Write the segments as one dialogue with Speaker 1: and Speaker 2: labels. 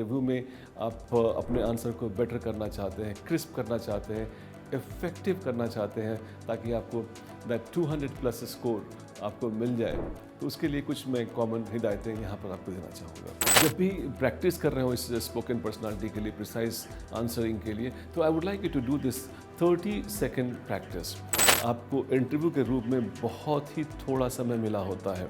Speaker 1: Interview में आप अपने आंसर को बेटर करना चाहते हैं, क्रिस्प करना चाहते हैं, इफ़ेक्टिव करना चाहते हैं, ताकि आपको दैट 200 प्लस स्कोर आपको मिल जाए, तो उसके लिए कुछ मैं कॉमन हिदायतें यहाँ पर आपको देना चाहूँगा। जब भी प्रैक्टिस कर रहे हो इस स्पोकन पर्सनालिटी के लिए, प्रिसाइज आंसरिंग के लिए, तो I would like you to do this 30 second practice. आपको इंटरव्यू के रूप में बहुत ही थोड़ा समय मिला होता है।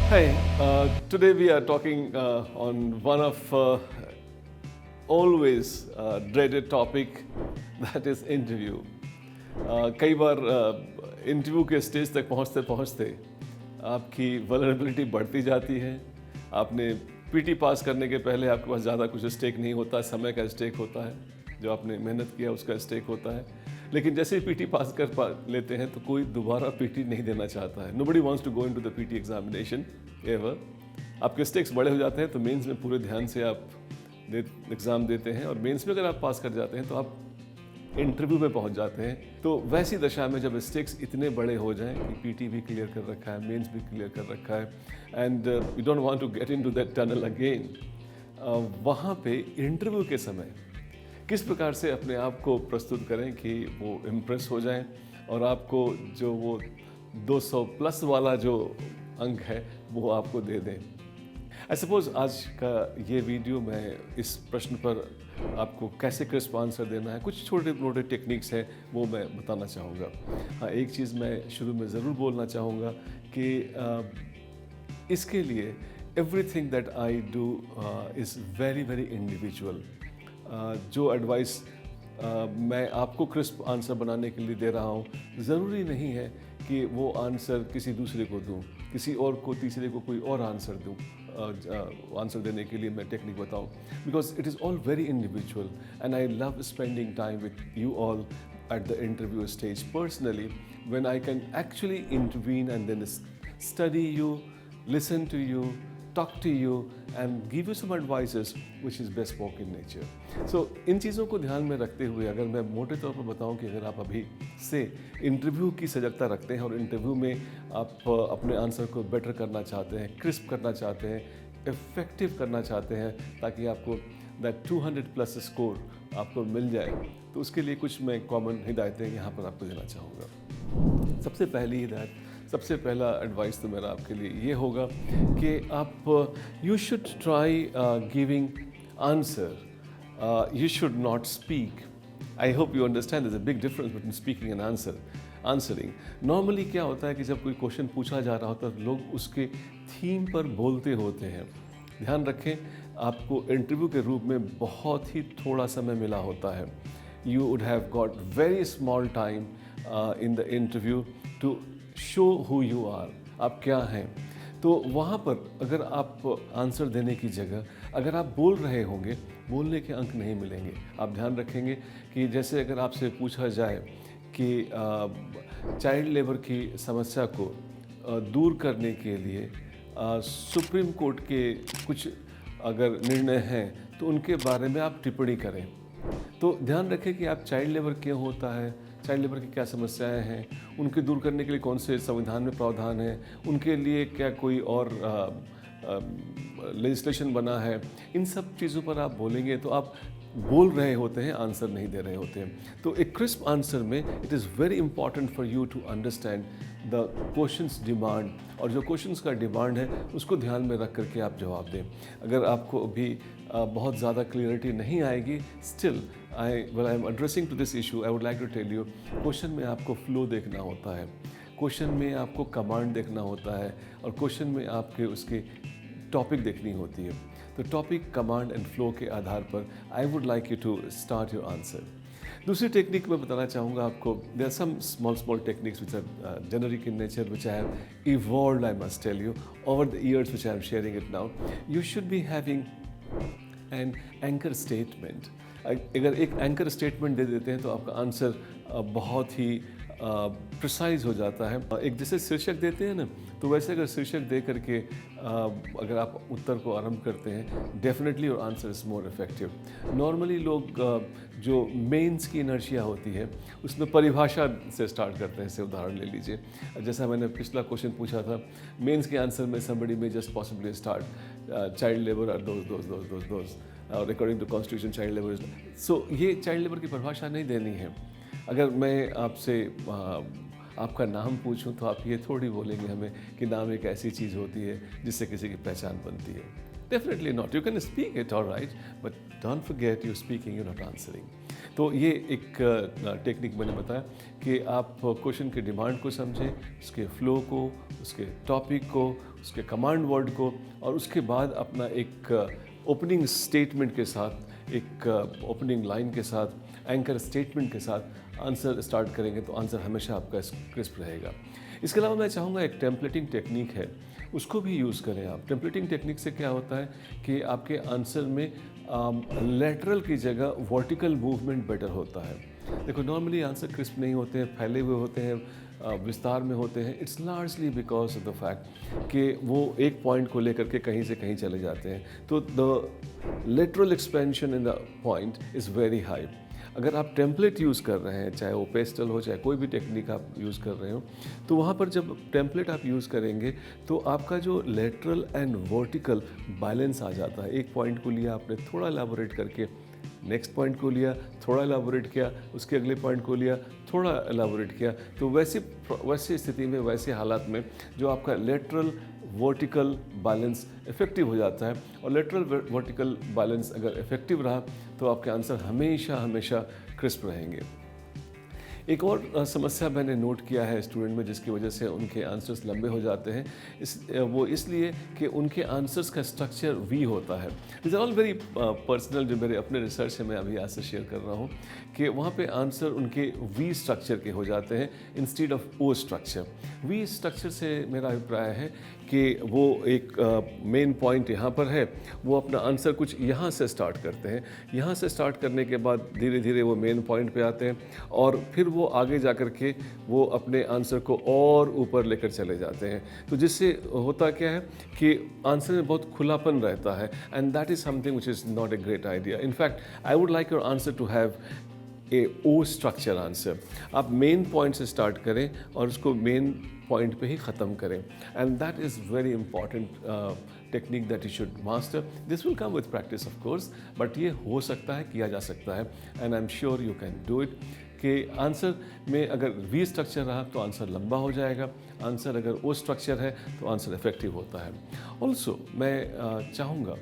Speaker 1: Hi, today we are talking on one of always dreaded topic, that is interview. कई बार इंटरव्यू के स्टेज तक पहुंचते पहुंचते आपकी वल्नरेबिलिटी बढ़ती जाती है। आपने पीटी पास करने के पहले आपके पास ज़्यादा कुछ स्टेक नहीं होता, समय का स्टेक होता है, जो आपने मेहनत किया उसका स्टेक होता है। लेकिन जैसे ही पीटी पास कर लेते हैं तो कोई दोबारा पीटी नहीं देना चाहता है। Nobody wants to go into the PT examination ever. आपके स्टेक्स बड़े हो जाते हैं तो मेंस में पूरे ध्यान से आप एग्ज़ाम देते हैं, और मेंस में अगर आप पास कर जाते हैं तो आप इंटरव्यू में पहुंच जाते हैं। तो वैसी दशा में जब स्टेक्स इतने बड़े हो जाएं कि पीटी भी क्लियर कर रखा है, मेंस भी क्लियर कर रखा है, and you don't want to get into that tunnel again, वहाँ पे इंटरव्यू के समय किस प्रकार से अपने आप को प्रस्तुत करें कि वो इम्प्रेस हो जाएं और आपको जो वो 200 प्लस वाला जो अंक है वो आपको दे दें। आई सपोज आज का ये वीडियो में इस प्रश्न पर आपको कैसे क्रिस्प आंसर देना है, कुछ छोटे मोटे टेक्निक्स हैं वो मैं बताना चाहूँगा। हाँ, एक चीज़ मैं शुरू में ज़रूर बोलना चाहूँगा कि इसके लिए everything that I do is very very individual. जो एडवाइस मैं आपको क्रिस्प आंसर बनाने के लिए दे रहा हूँ, ज़रूरी नहीं है कि वो आंसर किसी दूसरे को दूँ, किसी और को, तीसरे को कोई और आंसर दूँ, आंसर देने के लिए मैं टेक्निक बताऊँ, because it is all very individual and I love spending time with you all at the interview stage personally, when I can actually intervene and then study you, listen to you, talk to you and give you some advices which is bespoke in nature. So इन चीज़ों को ध्यान में रखते हुए अगर मैं मोटे तौर पर बताऊं कि अगर आप अभी से इंटरव्यू की सजगता रखते हैं और इंटरव्यू में आप अपने आंसर को बेटर करना चाहते हैं, क्रिस्प करना चाहते हैं, इफ़ेक्टिव करना चाहते हैं, ताकि आपको दैट 200 प्लस स्कोर आपको मिल जाए, तो उसके लिए कुछ मैं कॉमन हिदायतें यहाँ पर आपको देना चाहूँगा। सबसे पहली हिदायत, सबसे पहला एडवाइस तो मेरा आपके लिए ये होगा कि आप you should try giving answer, you should not speak. I hope you understand there is a big difference between speaking and answering. Normally क्या होता है कि जब कोई क्वेश्चन पूछा जा रहा होता है लोग उसके थीम पर बोलते होते हैं। ध्यान रखें, आपको इंटरव्यू के रूप में बहुत ही थोड़ा समय मिला होता है। You would have got very small time in the interview to show who you are, आप क्या हैं। तो वहाँ पर अगर आप आंसर देने की जगह अगर आप बोल रहे होंगे, बोलने के अंक नहीं मिलेंगे। आप ध्यान रखेंगे कि जैसे अगर आपसे पूछा जाए कि चाइल्ड लेबर की समस्या को दूर करने के लिए सुप्रीम कोर्ट के कुछ अगर निर्णय हैं तो उनके बारे में आप टिप्पणी करें, तो ध्यान रखें कि आप चाइल्ड लेबर क्यों होता है, चाइल्ड लेबर की क्या समस्याएं हैं, उनके दूर करने के लिए कौन से संविधान में प्रावधान है, उनके लिए क्या कोई और लेजिस्लेशन बना है, इन सब चीज़ों पर आप बोलेंगे तो आप बोल रहे होते हैं, आंसर नहीं दे रहे होते हैं। तो एक क्रिस्प आंसर में it is very important for you to understand the questions demand, और जो क्वेश्चंस का डिमांड है उसको ध्यान में रख करके आप जवाब दें। अगर आपको अभी बहुत ज़्यादा क्लियरिटी नहीं आएगी, still I am addressing to this issue, I would like to tell you, question में आपको फ्लो देखना होता है, क्वेश्चन में आपको कमांड देखना होता है, और क्वेश्चन में आपके उसके टॉपिक देखनी होती है। तो टॉपिक, कमांड एंड फ्लो के आधार पर I would like you to start your answer. दूसरी टेक्निक मैं बताना चाहूँगा आपको, there are some small techniques which are generic in nature which I have evolved, I must tell you, over the years which I am sharing it now. You should be having an anchor statement. अगर एक anchor statement दे देते हैं तो आपका answer बहुत ही precise हो जाता है। एक जैसे शीर्षक देते हैं ना, तो वैसे अगर शीर्षक दे करके अगर आप उत्तर को आरंभ करते हैं, definitely your answer is more effective. Normally लोग जो मेंस की इनर्शिया होती है उसमें परिभाषा से स्टार्ट करते हैं। जैसे उदाहरण ले लीजिए, जैसा मैंने पिछला क्वेश्चन पूछा था, मेंस के आंसर में समबडी में just possibly start child labour are those according to constitution child labour. So ये चाइल्ड लेबर की परिभाषा नहीं देनी है। अगर मैं आपसे आपका नाम पूछूं तो आप ये थोड़ी बोलेंगे हमें कि नाम एक ऐसी चीज़ होती है जिससे किसी की पहचान बनती है। Definitely not. You can speak it all right, but don't forget you speaking, you not answering. तो ये एक टेक्निक मैंने बताया कि आप क्वेश्चन के डिमांड को समझें, उसके फ्लो को, उसके टॉपिक को, उसके कमांड वर्ड को, और उसके बाद अपना एक ओपनिंग स्टेटमेंट के साथ, एक ओपनिंग लाइन के साथ, एंकर स्टेटमेंट के साथ आंसर स्टार्ट करेंगे तो आंसर हमेशा आपका क्रिस्प रहेगा। इसके अलावा मैं चाहूँगा एक टेम्पलेटिंग टेक्निक है, उसको भी यूज़ करें आप। टेम्पलेटिंग टेक्निक से क्या होता है कि आपके आंसर में लेटरल की जगह वर्टिकल मूवमेंट बेटर होता है। देखो, नॉर्मली आंसर क्रिस्प नहीं होते हैं, फैले हुए होते हैं, विस्तार में होते हैं। It's largely because of the fact कि वो एक पॉइंट को लेकर के कहीं से कहीं चले जाते हैं। तो the lateral expansion in the point is very high. अगर आप टेम्पलेट यूज़ कर रहे हैं, चाहे वो पेस्टल हो, चाहे कोई भी टेक्निक आप यूज़ कर रहे हो, तो वहाँ पर जब टेम्पलेट आप यूज़ करेंगे तो आपका जो लेटरल एंड वर्टिकल बैलेंस आ जाता है। एक पॉइंट को लिया आपने, थोड़ा एलाबोरेट करके नेक्स्ट पॉइंट को लिया, थोड़ा एलाबोरेट किया, उसके अगले पॉइंट को लिया, थोड़ा एलाबोरेट किया। तो वैसी स्थिति में, वैसे हालात में जो आपका लेटरल वर्टिकल बैलेंस इफेक्टिव हो जाता है, और लेटरल वर्टिकल बैलेंस अगर इफेक्टिव रहा तो आपके आंसर हमेशा हमेशा क्रिस्प रहेंगे। एक और समस्या मैंने नोट किया है स्टूडेंट में, जिसकी वजह से उनके आंसर्स लंबे हो जाते हैं, वो इसलिए कि उनके आंसर्स का स्ट्रक्चर वी होता है। This are all very personal, जो मेरे अपने रिसर्च से मैं अभी आपसे शेयर कर रहा हूँ कि वहाँ पे आंसर उनके वी स्ट्रक्चर के हो जाते हैं instead of O structure. V structure से मेरा अभिप्राय है कि वो एक मेन पॉइंट यहाँ पर है, वो अपना आंसर कुछ यहाँ से स्टार्ट करते हैं, यहाँ से स्टार्ट करने के बाद धीरे धीरे वो मेन पॉइंट पे आते हैं, और फिर वो आगे जा कर के वो अपने आंसर को और ऊपर लेकर चले जाते हैं। तो जिससे होता क्या है कि आंसर में बहुत खुलापन रहता है, and that is something which is not a great idea. In fact I would like your answer to have a O structure answer. आप मेन पॉइंट से स्टार्ट करें और उसको मेन पॉइंट पे ही ख़त्म करें, and that is very important technique that you should master. This will come with practice of course, but ये हो सकता है, किया जा सकता है, and I am sure you can do it. कि आंसर में अगर वी स्ट्रक्चर रहा तो आंसर लंबा हो जाएगा, आंसर अगर ओ स्ट्रक्चर है तो आंसर इफेक्टिव होता है। ऑल्सो मैं चाहूँगा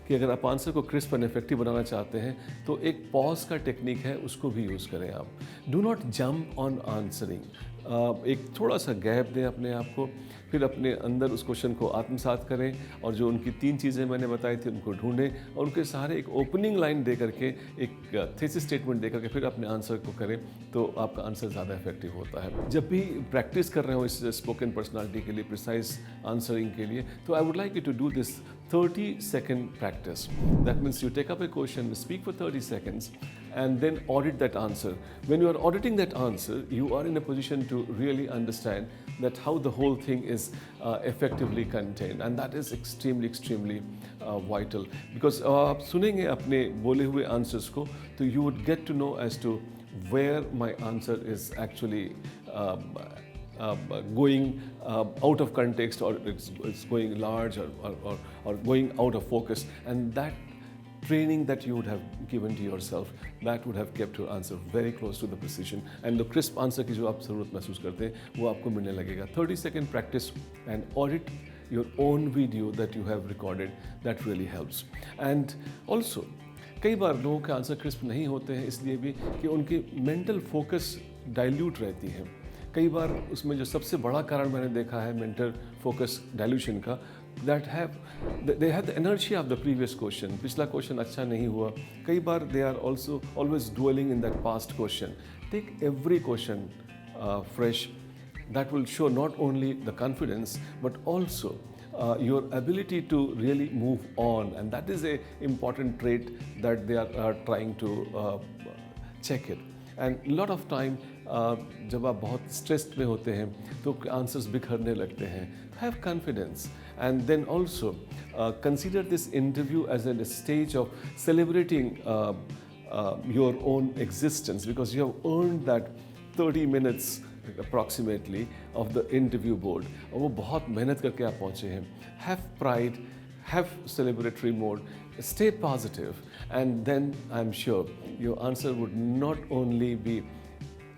Speaker 1: कि अगर आप आंसर को क्रिस्प एंड इफेक्टिव बनाना चाहते हैं तो एक पॉज का टेक्निक है, उसको भी यूज़ करें आप। Do not jump on answering. एक थोड़ा सा गैप दें अपने आप को, फिर अपने अंदर उस क्वेश्चन को आत्मसात करें, और जो उनकी 3 चीज़ें मैंने बताई थी उनको ढूंढें, और उनके सहारे एक ओपनिंग लाइन दे करके, एक थीसिस स्टेटमेंट दे करके फिर अपने आंसर को करें, तो आपका आंसर ज़्यादा इफेक्टिव होता है। जब भी प्रैक्टिस कर रहे हो इस स्पोकन पर्सनालिटी के लिए, प्रिसाइज आंसरिंग के लिए, तो I would like you to do this 30-second practice. That means you take up a question, speak for 30 seconds, and then audit that answer. When you are auditing that answer, you are in a position to really understand that how the whole thing is effectively contained, and that is extremely vital. Because आप सुनेंगे अपने बोले हुए answers को, तो you would get to know as to where my answer is actually going out of context, or it's going large, or going out of focus, and that training that you would have given to yourself, that would have kept your answer very close to the precision, and the crisp answer की जो आप ज़रूरत महसूस करते हैं वो आपको मिलने लगेगा। 30-second practice and audit your own video that you have recorded, that really helps. And also कई बार लोगों के आंसर क्रिस्प नहीं होते हैं इसलिए भी कि उनकी मेंटल फोकस डाइल्यूट रहती है। कई बार उसमें जो सबसे बड़ा कारण मैंने देखा है मेंटल फोकस डाइल्यूशन का, that they have the energy of the previous question. पिछला क्वेश्चन अच्छा नहीं हुआ, कई बार they are also always dwelling in that past question. Take every question fresh, that will show not only the confidence but also your ability to really move on, and that is a important trait that they are trying to check it. And a lot of time जब आप बहुत stressed में होते हैं तो answers बिखरने लगते हैं. Have confidence and then also consider this interview as an stage of celebrating your own existence because you have earned that 30 minutes approximately of the interview board. और वो बहुत मेहनत करके आप पहुँचे हैं. Have pride, have celebratory mode, stay positive, and then I'm sure your answer would not only be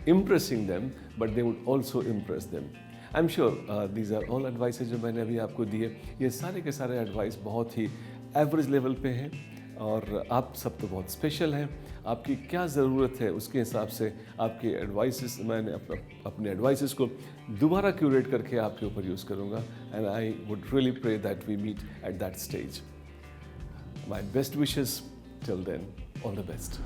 Speaker 1: impressing them, but they would also impress them. I'm sure these are all advices जो मैंने अभी आपको दिए. ये सारे के सारे advice बहुत ही एवरेज लेवल पे हैं और आप सब तो बहुत स्पेशल हैं. आपकी क्या ज़रूरत है उसके हिसाब से आपके एडवाइसेस मैंने अपने एडवाइसेस को दोबारा क्यूरेट करके आपके ऊपर यूज़ करूँगा. And I would really pray that we meet at that stage. My best wishes till then. All the best.